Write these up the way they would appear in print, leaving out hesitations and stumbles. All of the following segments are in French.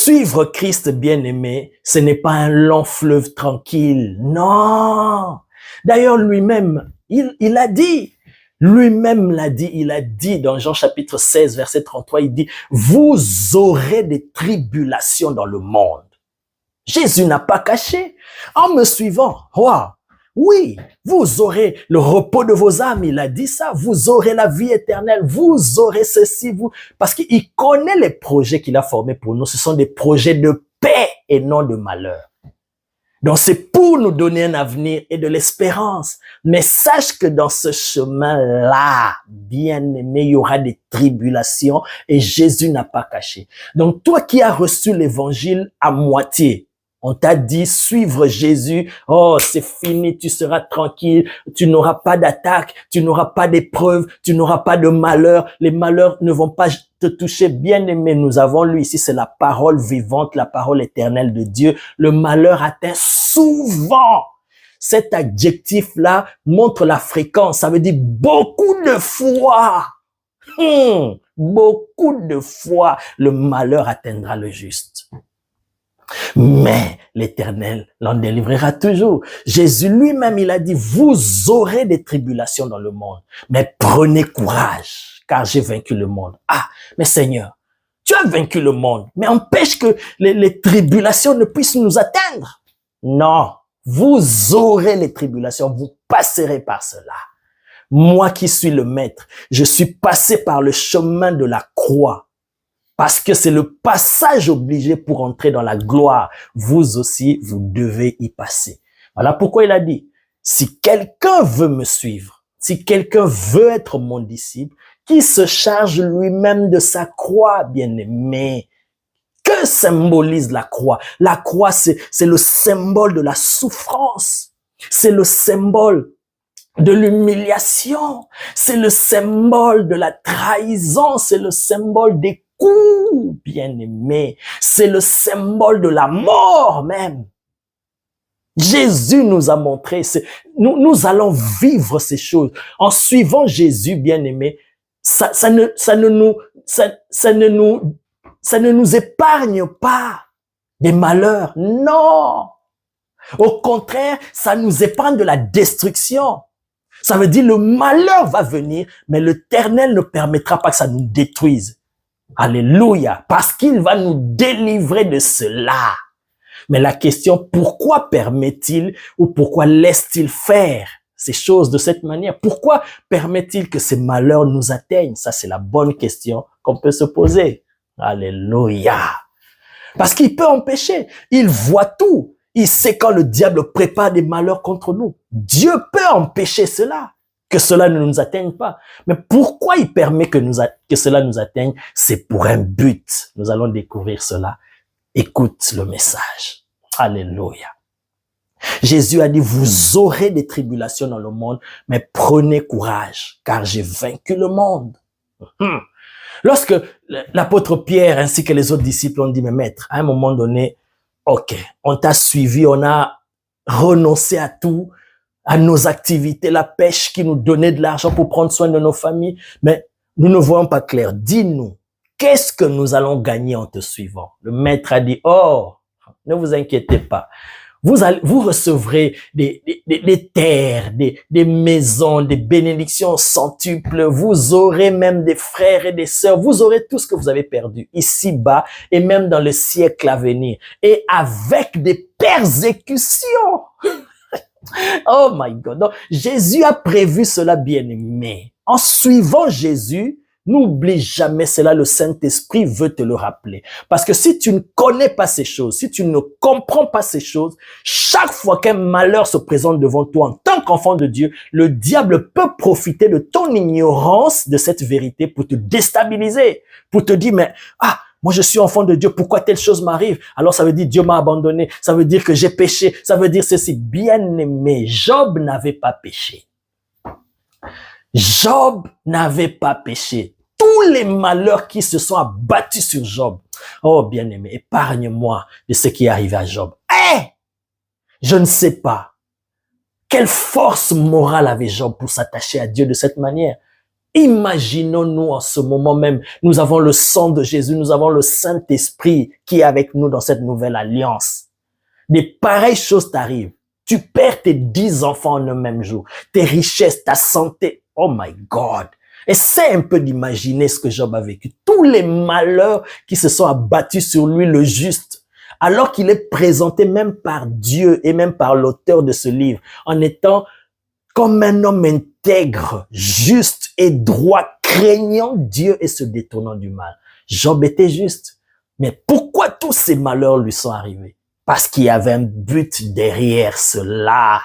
Suivre Christ bien-aimé, ce n'est pas un long fleuve tranquille. Non. D'ailleurs, lui-même, il a dit, lui-même l'a dit, il a dit dans Jean chapitre 16, verset 33, il dit, vous aurez des tribulations dans le monde. Jésus n'a pas caché. En me suivant, wow, oui, vous aurez le repos de vos âmes, il a dit ça, vous aurez la vie éternelle, vous aurez ceci, vous, parce qu'il connaît les projets qu'il a formés pour nous, ce sont des projets de paix et non de malheur. Donc c'est pour nous donner un avenir et de l'espérance. Mais sache que dans ce chemin-là, bien-aimé, il y aura des tribulations et Jésus n'a pas caché. Donc toi qui as reçu l'évangile à moitié, on t'a dit suivre Jésus, oh c'est fini, tu seras tranquille, tu n'auras pas d'attaque, tu n'auras pas d'épreuves, tu n'auras pas de malheur, les malheurs ne vont pas te toucher. Bien-aimé, nous avons lu ici, c'est la parole vivante, la parole éternelle de Dieu. Le malheur atteint souvent. Cet adjectif-là montre la fréquence, ça veut dire beaucoup de fois. Beaucoup de fois, le malheur atteindra le juste. Mais l'Éternel l'en délivrera toujours. Jésus lui-même, il a dit, vous aurez des tribulations dans le monde, mais prenez courage, car j'ai vaincu le monde. Ah, mais Seigneur, tu as vaincu le monde, mais empêche que les tribulations ne puissent nous atteindre. Non, vous aurez les tribulations, vous passerez par cela. Moi qui suis le maître, je suis passé par le chemin de la croix. Parce que c'est le passage obligé pour entrer dans la gloire. Vous aussi, vous devez y passer. Voilà pourquoi il a dit, si quelqu'un veut me suivre, si quelqu'un veut être mon disciple, qu'il se charge lui-même de sa croix, bien-aimé. Que symbolise la croix? La croix, c'est le symbole de la souffrance. C'est le symbole de l'humiliation. C'est le symbole de la trahison. C'est le symbole des coups, bien-aimé. C'est le symbole de la mort même. Jésus nous a montré, nous allons vivre ces choses. En suivant Jésus, bien-aimé, ça ne nous épargne pas des malheurs. Non. Au contraire, ça nous épargne de la destruction. Ça veut dire le malheur va venir, mais l'Éternel ne permettra pas que ça nous détruise. Alléluia, parce qu'il va nous délivrer de cela. Mais la question, pourquoi permet-il ou pourquoi laisse-t-il faire ces choses de cette manière? Pourquoi permet-il que ces malheurs nous atteignent? Ça, c'est la bonne question qu'on peut se poser. Alléluia. Parce qu'il peut empêcher. Il voit tout. Il sait quand le diable prépare des malheurs contre nous. Dieu peut empêcher cela, que cela ne nous atteigne pas. Mais pourquoi il permet que cela nous atteigne? C'est pour un but. Nous allons découvrir cela. Écoute le message. Alléluia. Jésus a dit, vous aurez des tribulations dans le monde, mais prenez courage, car j'ai vaincu le monde. Lorsque l'apôtre Pierre ainsi que les autres disciples ont dit, mais maître, à un moment donné, ok, on t'a suivi, on a renoncé à tout, à nos activités, la pêche qui nous donnait de l'argent pour prendre soin de nos familles, mais nous ne voyons pas clair. Dis-nous, qu'est-ce que nous allons gagner en te suivant? Le maître a dit, oh, ne vous inquiétez pas. Vous recevrez des terres, des maisons, des bénédictions centuples. Vous aurez même des frères et des sœurs. Vous aurez tout ce que vous avez perdu ici-bas et même dans le siècle à venir. Et avec des persécutions. Oh my God. Donc, Jésus a prévu cela, bien-aimé. En suivant Jésus, n'oublie jamais cela, le Saint-Esprit veut te le rappeler. Parce que si tu ne connais pas ces choses, si tu ne comprends pas ces choses, chaque fois qu'un malheur se présente devant toi en tant qu'enfant de Dieu, le diable peut profiter de ton ignorance de cette vérité pour te déstabiliser, pour te dire, mais, moi je suis enfant de Dieu, pourquoi telle chose m'arrive? Alors ça veut dire Dieu m'a abandonné, ça veut dire que j'ai péché, ça veut dire ceci. Bien-aimé, Job n'avait pas péché. Job n'avait pas péché. Tous les malheurs qui se sont abattus sur Job. Oh, bien-aimé, épargne-moi de ce qui est arrivé à Job. Je ne sais pas. Quelle force morale avait Job pour s'attacher à Dieu de cette manière? Imaginons-nous en ce moment même, nous avons le sang de Jésus, nous avons le Saint-Esprit qui est avec nous dans cette nouvelle alliance. Des pareilles choses t'arrivent. Tu perds tes 10 enfants en un même jour, tes richesses, ta santé. Oh my God! Essaie un peu d'imaginer ce que Job a vécu. Tous les malheurs qui se sont abattus sur lui, le juste, alors qu'il est présenté même par Dieu et même par l'auteur de ce livre, en étant comme un homme intègre, juste et droit, craignant Dieu et se détournant du mal. Job était juste. Mais pourquoi tous ces malheurs lui sont arrivés? Parce qu'il y avait un but derrière cela.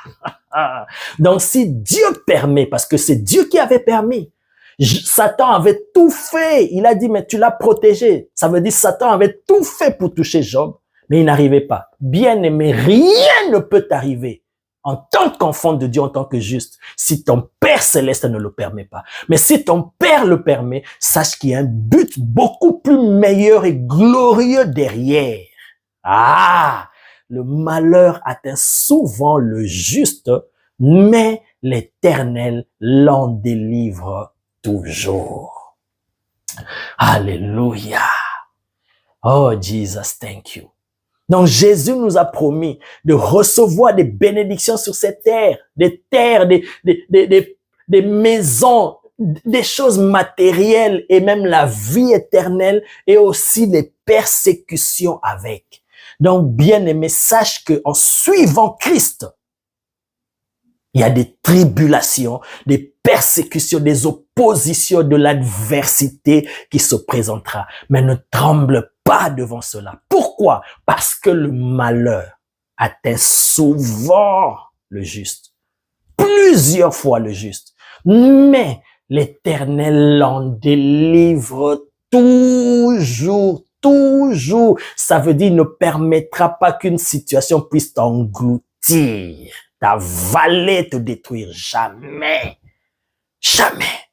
Donc si Dieu permet, parce que c'est Dieu qui avait permis, Satan avait tout fait. Il a dit, mais tu l'as protégé. Ça veut dire Satan avait tout fait pour toucher Job, mais il n'arrivait pas. Bien-aimé, rien ne peut t'arriver en tant qu'enfant de Dieu, en tant que juste, si ton Père Céleste ne le permet pas. Mais si ton Père le permet, sache qu'il y a un but beaucoup plus meilleur et glorieux derrière. Ah! Le malheur atteint souvent le juste, mais l'Éternel l'en délivre toujours. Alléluia. Oh, Jesus, thank you. Donc, Jésus nous a promis de recevoir des bénédictions sur cette terre, des maisons, des choses matérielles et même la vie éternelle et aussi des persécutions avec. Donc, bien-aimé, sache que en suivant Christ, il y a des tribulations, des persécutions, des oppositions, de l'adversité qui se présentera. Mais ne tremble pas devant cela. Pourquoi? Parce que le malheur atteint souvent le juste. Plusieurs fois le juste. Mais l'Éternel l'en délivre toujours. Toujours. Ça veut dire, il ne permettra pas qu'une situation puisse t'engloutir, t'avaler, te détruire. Jamais. Jamais.